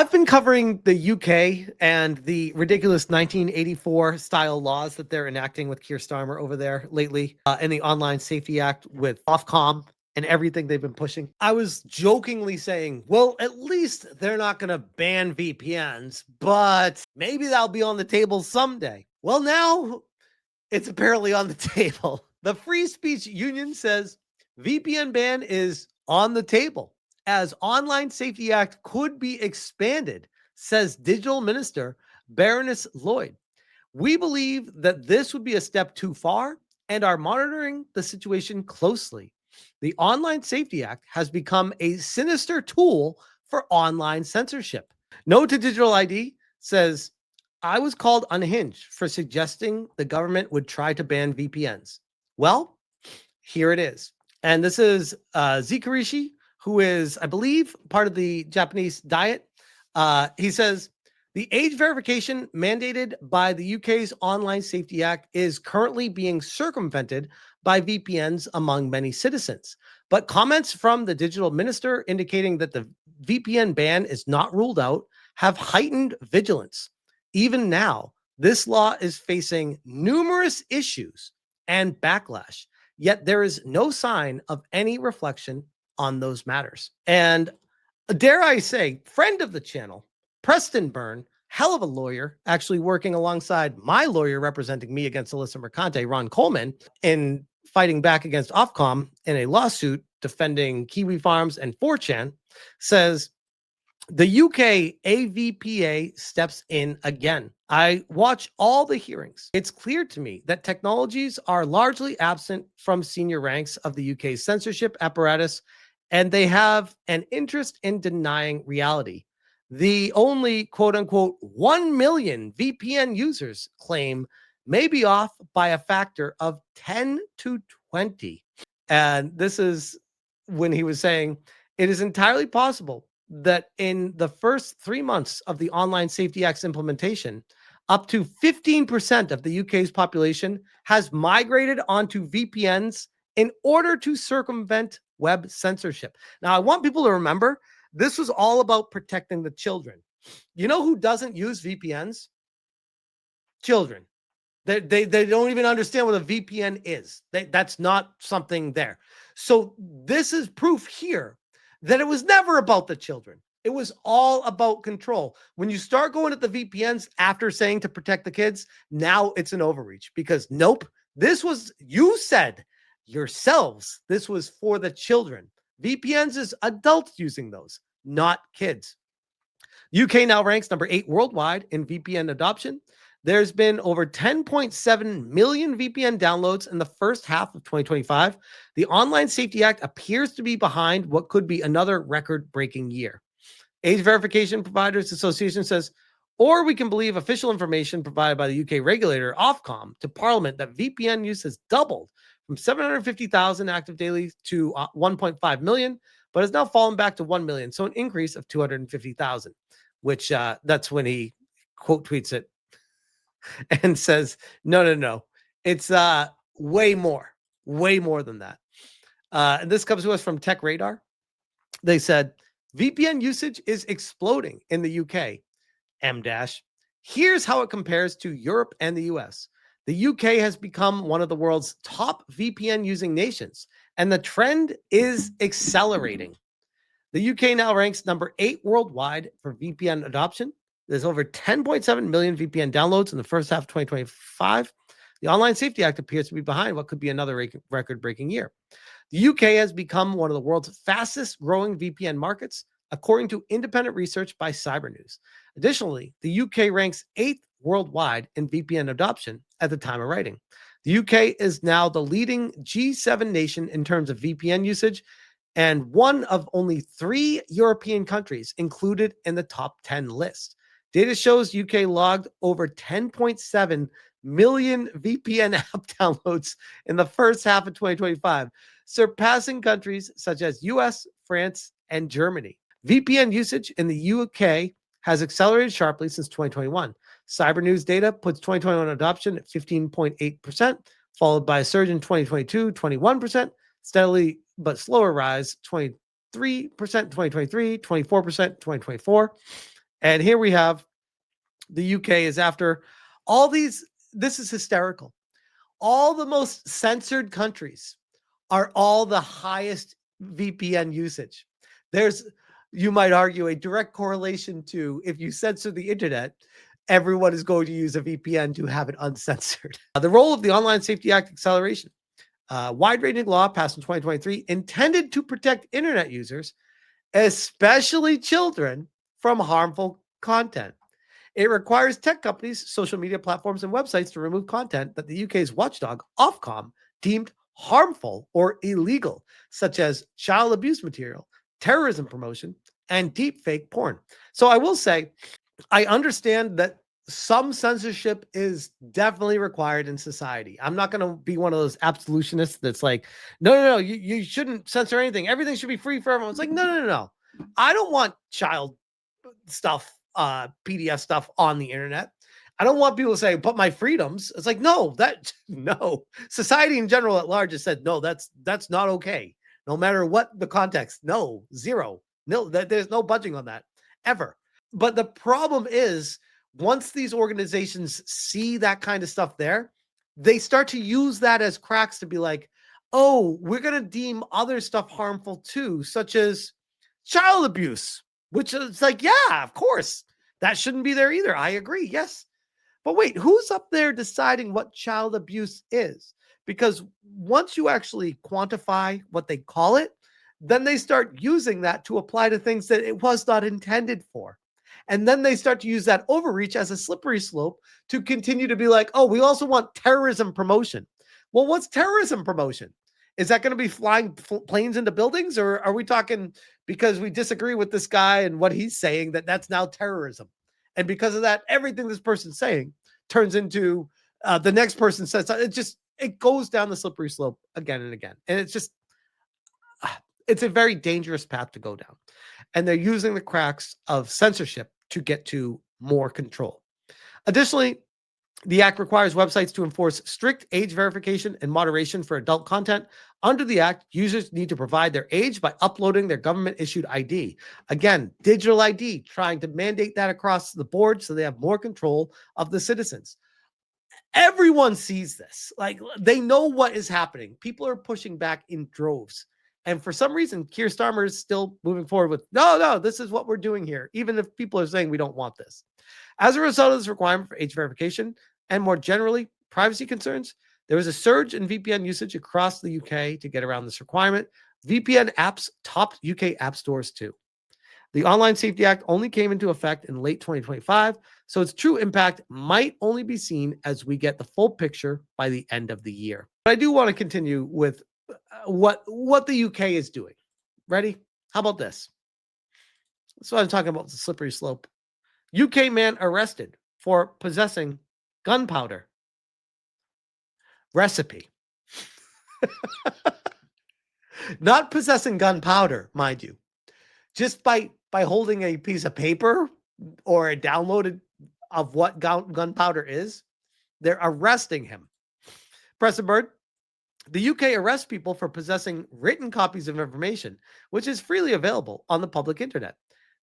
I've been covering the UK and the ridiculous 1984 style laws that they're enacting with Keir Starmer over there lately, and the Online Safety Act with Ofcom and everything they've been pushing. I was jokingly saying, well, at least they're not going to ban VPNs, but maybe that'll be on the table someday. Well, now it's apparently on the table. The Free Speech Union says VPN ban is on the table, as Online Safety Act could be expanded, says Digital Minister Baroness Lloyd. We believe that this would be a step too far and are monitoring the situation closely. The Online Safety Act has become a sinister tool for online censorship. No to Digital ID says, I was called unhinged for suggesting the government would try to ban VPNs. Well, here it is. And this is Zikarishi, who is, I believe, part of the Japanese Diet. He says, the age verification mandated by the UK's Online Safety Act is currently being circumvented by VPNs among many citizens. But comments from the digital minister indicating that the VPN ban is not ruled out have heightened vigilance. Even now, this law is facing numerous issues and backlash, yet there is no sign of any reflection on those matters. And dare I say, friend of the channel, Preston Byrne, hell of a lawyer, actually working alongside my lawyer representing me against Alyssa Mercante, Ron Coleman, in fighting back against Ofcom in a lawsuit defending Kiwi Farms and 4chan, says, the UK AVPA steps in again. I watch all the hearings. It's clear to me that technologies are largely absent from senior ranks of the UK's censorship apparatus, and they have an interest in denying reality. The only quote unquote 1 million VPN users claim may be off by a factor of 10 to 20. And this is when he was saying it is entirely possible that in the first 3 months of the Online Safety Act's implementation, up to 15% of the UK's population has migrated onto VPNs in order to circumvent web censorship. Now, I want people to remember, this was all about protecting the children. You know who doesn't use VPNs? Children. They don't even understand what a VPN is. That's not something there. So this is proof here that it was never about the children. It was all about control. When you start going at the VPNs after saying to protect the kids, now it's an overreach, because nope, this was, you said yourselves, this was for the children. VPNs is adults using those, not kids. UK now ranks number 8 worldwide in VPN adoption. There's been over 10.7 million VPN downloads in the first half of 2025. The Online Safety Act appears to be behind what could be another record-breaking year. Age Verification Providers Association says, or we can believe official information provided by the UK regulator Ofcom to Parliament that VPN use has doubled from 750,000 active daily to 1.5 million, but has now fallen back to 1 million. So an increase of 250,000, which that's when he quote tweets it and says, no. It's way more than that. And this comes to us from Tech Radar. They said, VPN usage is exploding in the UK. Here's how it compares to Europe and the US. The UK has become one of the world's top VPN using nations, and the trend is accelerating. The UK now ranks number 8 worldwide for VPN adoption. There's over 10.7 million VPN downloads in the first half of 2025. The Online Safety Act appears to be behind what could be another record-breaking year. The UK has become one of the world's fastest growing VPN markets, according to independent research by Cyber News. Additionally, the UK ranks 8th worldwide in VPN adoption at the time of writing. The UK is now the leading G7 nation in terms of VPN usage, and one of only 3 European countries included in the top 10 list. Data shows UK logged over 10.7 million VPN app downloads in the first half of 2025, surpassing countries such as US, France, and Germany. VPN usage in the UK has accelerated sharply since 2021. Cyber News data puts 2021 adoption at 15.8%, followed by a surge in 2022, 21%, steadily but slower rise, 23% 2023, 24% 2024. And here we have the UK is after all these. This is hysterical. All the most censored countries are all the highest VPN usage. There's, you might argue, a direct correlation to if you censor the internet, everyone is going to use a VPN to have it uncensored. The role of the Online Safety Act acceleration. Wide-ranging law passed in 2023 intended to protect internet users, especially children, from harmful content. It requires tech companies, social media platforms, and websites to remove content that the UK's watchdog, Ofcom, deemed harmful or illegal, such as child abuse material, terrorism promotion, and deepfake porn. So I will say, I understand that some censorship is definitely required in society. I'm not going to be one of those absolutionists that's like, no, you shouldn't censor anything. Everything should be free for everyone. It's like, no. I don't want child stuff, PDF stuff on the internet. I don't want people to say, but my freedoms. It's like, no. Society in general at large has said, no, that's not okay. No matter what the context. No, zero. No, there's no budging on that ever. But the problem is, once these organizations see that kind of stuff there, they start to use that as cracks to be like, oh, we're going to deem other stuff harmful too, such as child abuse, which is like, yeah, of course, that shouldn't be there either. I agree. Yes. But wait, who's up there deciding what child abuse is? Because once you actually quantify what they call it, then they start using that to apply to things that it was not intended for. And then they start to use that overreach as a slippery slope to continue to be like, oh, we also want terrorism promotion. Well, what's terrorism promotion? Is that going to be flying planes into buildings? Or are we talking because we disagree with this guy and what he's saying that's now terrorism? And because of that, everything this person's saying turns into the next person says, it goes down the slippery slope again and again. And it's a very dangerous path to go down. And they're using the cracks of censorship to get to more control. Additionally, the act requires websites to enforce strict age verification and moderation for adult content. Under the act, users need to provide their age by uploading their government-issued ID. Again, digital ID, trying to mandate that across the board so they have more control of the citizens. Everyone sees this. Like, they know what is happening. People are pushing back in droves. And for some reason, Keir Starmer is still moving forward with, no, this is what we're doing here, even if people are saying we don't want this. As a result of this requirement for age verification and more generally privacy concerns, there was a surge in VPN usage across the UK to get around this requirement. VPN apps topped UK app stores too. The Online Safety Act only came into effect in late 2025, so its true impact might only be seen as we get the full picture by the end of the year. But I do want to continue with what the UK is doing. Ready? How about this? That's what I'm talking about, the slippery slope. UK man arrested for possessing gunpowder. Recipe. Not possessing gunpowder, mind you. Just by holding a piece of paper or a downloaded of what gunpowder is, they're arresting him. Preston Bird. The UK arrests people for possessing written copies of information, which is freely available on the public internet.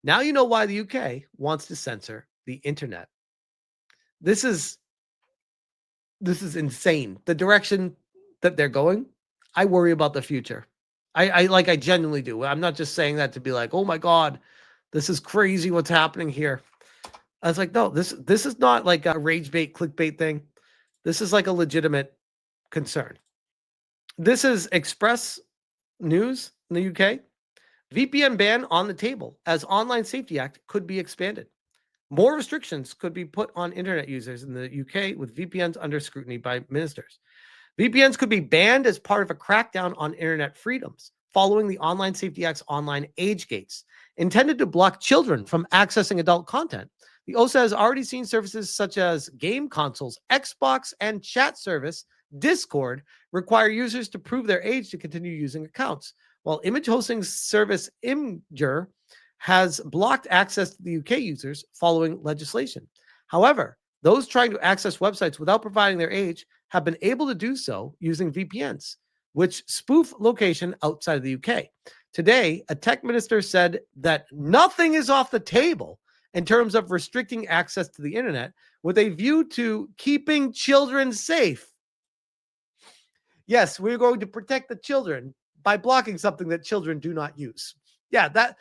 Now you know why the UK wants to censor the internet. This is insane. The direction that they're going, I worry about the future. I genuinely do. I'm not just saying that to be like, oh my God, this is crazy what's happening here. I was like, no, this is not like a rage bait, clickbait thing. This is like a legitimate concern. This is Express News in the UK. VPN ban on the table as Online Safety Act could be expanded. More restrictions could be put on internet users in the UK with VPNs under scrutiny by ministers. VPNs could be banned as part of a crackdown on internet freedoms following the Online Safety Act's online age gates, intended to block children from accessing adult content. The OSA has already seen services such as game consoles, Xbox, and chat service Discord require users to prove their age to continue using accounts, while image hosting service Imgur has blocked access to the UK users following legislation. However, those trying to access websites without providing their age have been able to do so using VPNs, which spoof location outside of the UK. Today, a tech minister said that nothing is off the table in terms of restricting access to the internet with a view to keeping children safe. Yes, we're going to protect the children by blocking something that children do not use. Yeah, that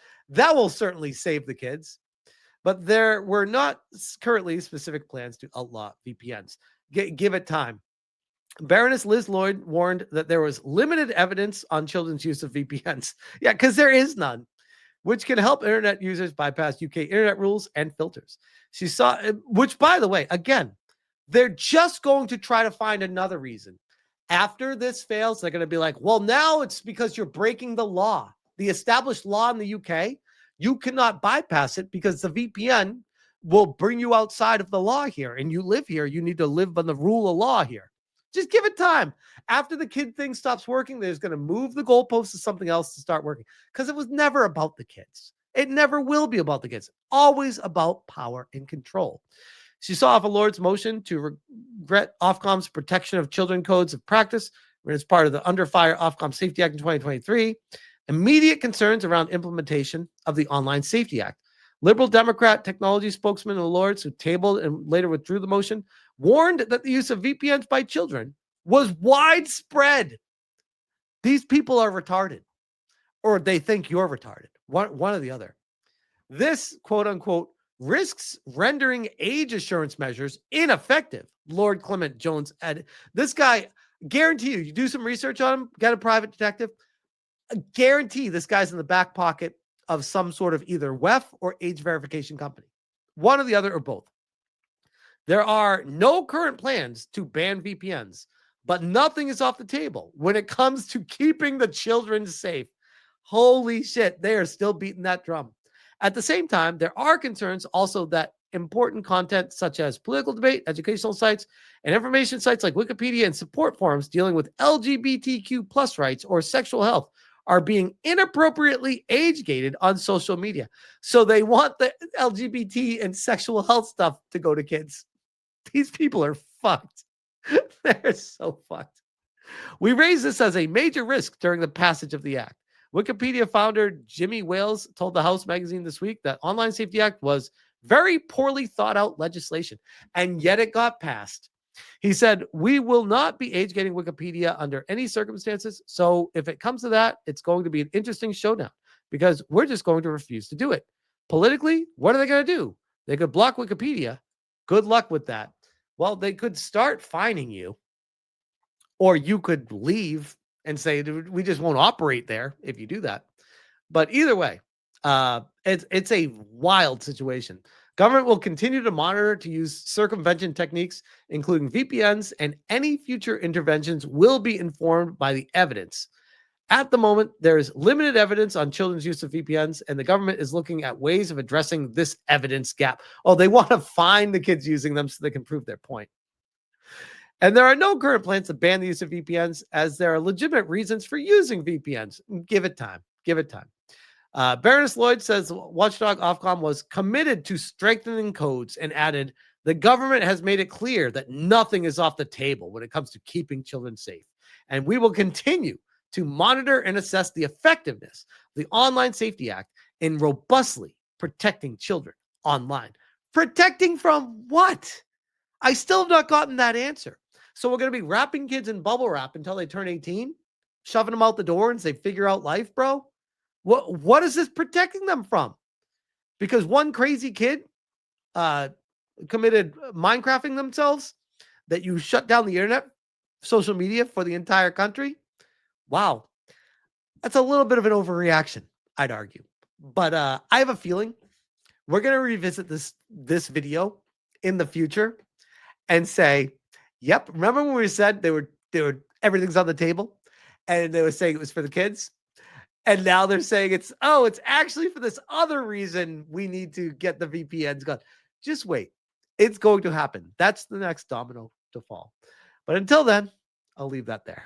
will certainly save the kids. But there were not currently specific plans to outlaw VPNs. Give it time. Baroness Liz Lloyd warned that there was limited evidence on children's use of VPNs. Yeah, because there is none, which can help internet users bypass UK internet rules and filters. She saw, which, by the way, again, they're just going to try to find another reason. After this fails, they're going to be like, well, now it's because you're breaking the law. The established law in the UK, you cannot bypass it because the VPN will bring you outside of the law here. And you live here. You need to live by the rule of law here. Just give it time. After the kid thing stops working, there's going to move the goalposts to something else to start working. Because it was never about the kids. It never will be about the kids. Always about power and control. She saw off a Lord's motion to regret Ofcom's protection of children codes of practice as part of the Under Fire Ofcom Safety Act in 2023. Immediate concerns around implementation of the Online Safety Act. Liberal Democrat technology spokesman of the Lords, who tabled and later withdrew the motion, warned that the use of VPNs by children was widespread. These people are retarded, or they think you're retarded. One or the other. This, quote unquote, risks rendering age assurance measures ineffective. Lord Clement Jones added. This guy, guarantee you do some research on him, get a private detective. I guarantee this guy's in the back pocket of some sort of either WEF or age verification company. One or the other or both. There are no current plans to ban VPNs, but nothing is off the table when it comes to keeping the children safe. Holy shit, they are still beating that drum. At the same time, there are concerns also that important content such as political debate, educational sites, and information sites like Wikipedia and support forums dealing with LGBTQ plus rights or sexual health are being inappropriately age-gated on social media. So they want the LGBT and sexual health stuff to go to kids. These people are fucked. They're so fucked. We raised this as a major risk during the passage of the act. Wikipedia founder Jimmy Wales told the House magazine this week that Online Safety Act was very poorly thought out legislation, and yet it got passed. He said, we will not be age-gating Wikipedia under any circumstances. So if it comes to that, it's going to be an interesting showdown because we're just going to refuse to do it. Politically, what are they going to do? They could block Wikipedia. Good luck with that. Well, they could start fining you, or you could leave and say, we just won't operate there if you do that. But either way, it's a wild situation. Government will continue to monitor to use circumvention techniques, including VPNs, and any future interventions will be informed by the evidence. At the moment, there is limited evidence on children's use of VPNs, and the government is looking at ways of addressing this evidence gap. Oh, they want to find the kids using them so they can prove their point. And there are no current plans to ban the use of VPNs, as there are legitimate reasons for using VPNs. Give it time. Give it time. Baroness Lloyd says Watchdog Ofcom was committed to strengthening codes and added, the government has made it clear that nothing is off the table when it comes to keeping children safe. And we will continue to monitor and assess the effectiveness of the Online Safety Act in robustly protecting children online. Protecting from what? I still have not gotten that answer. So we're going to be wrapping kids in bubble wrap until they turn 18, shoving them out the door and say, figure out life, bro? What is this protecting them from? Because one crazy kid committed Minecrafting themselves, that you shut down the internet, social media for the entire country? Wow. That's a little bit of an overreaction, I'd argue. But I have a feeling we're going to revisit this video in the future and say, yep, remember when we said they were everything's on the table and they were saying it was for the kids? And now they're saying it's actually for this other reason we need to get the VPNs gone. Just wait. It's going to happen. That's the next domino to fall. But until then, I'll leave that there.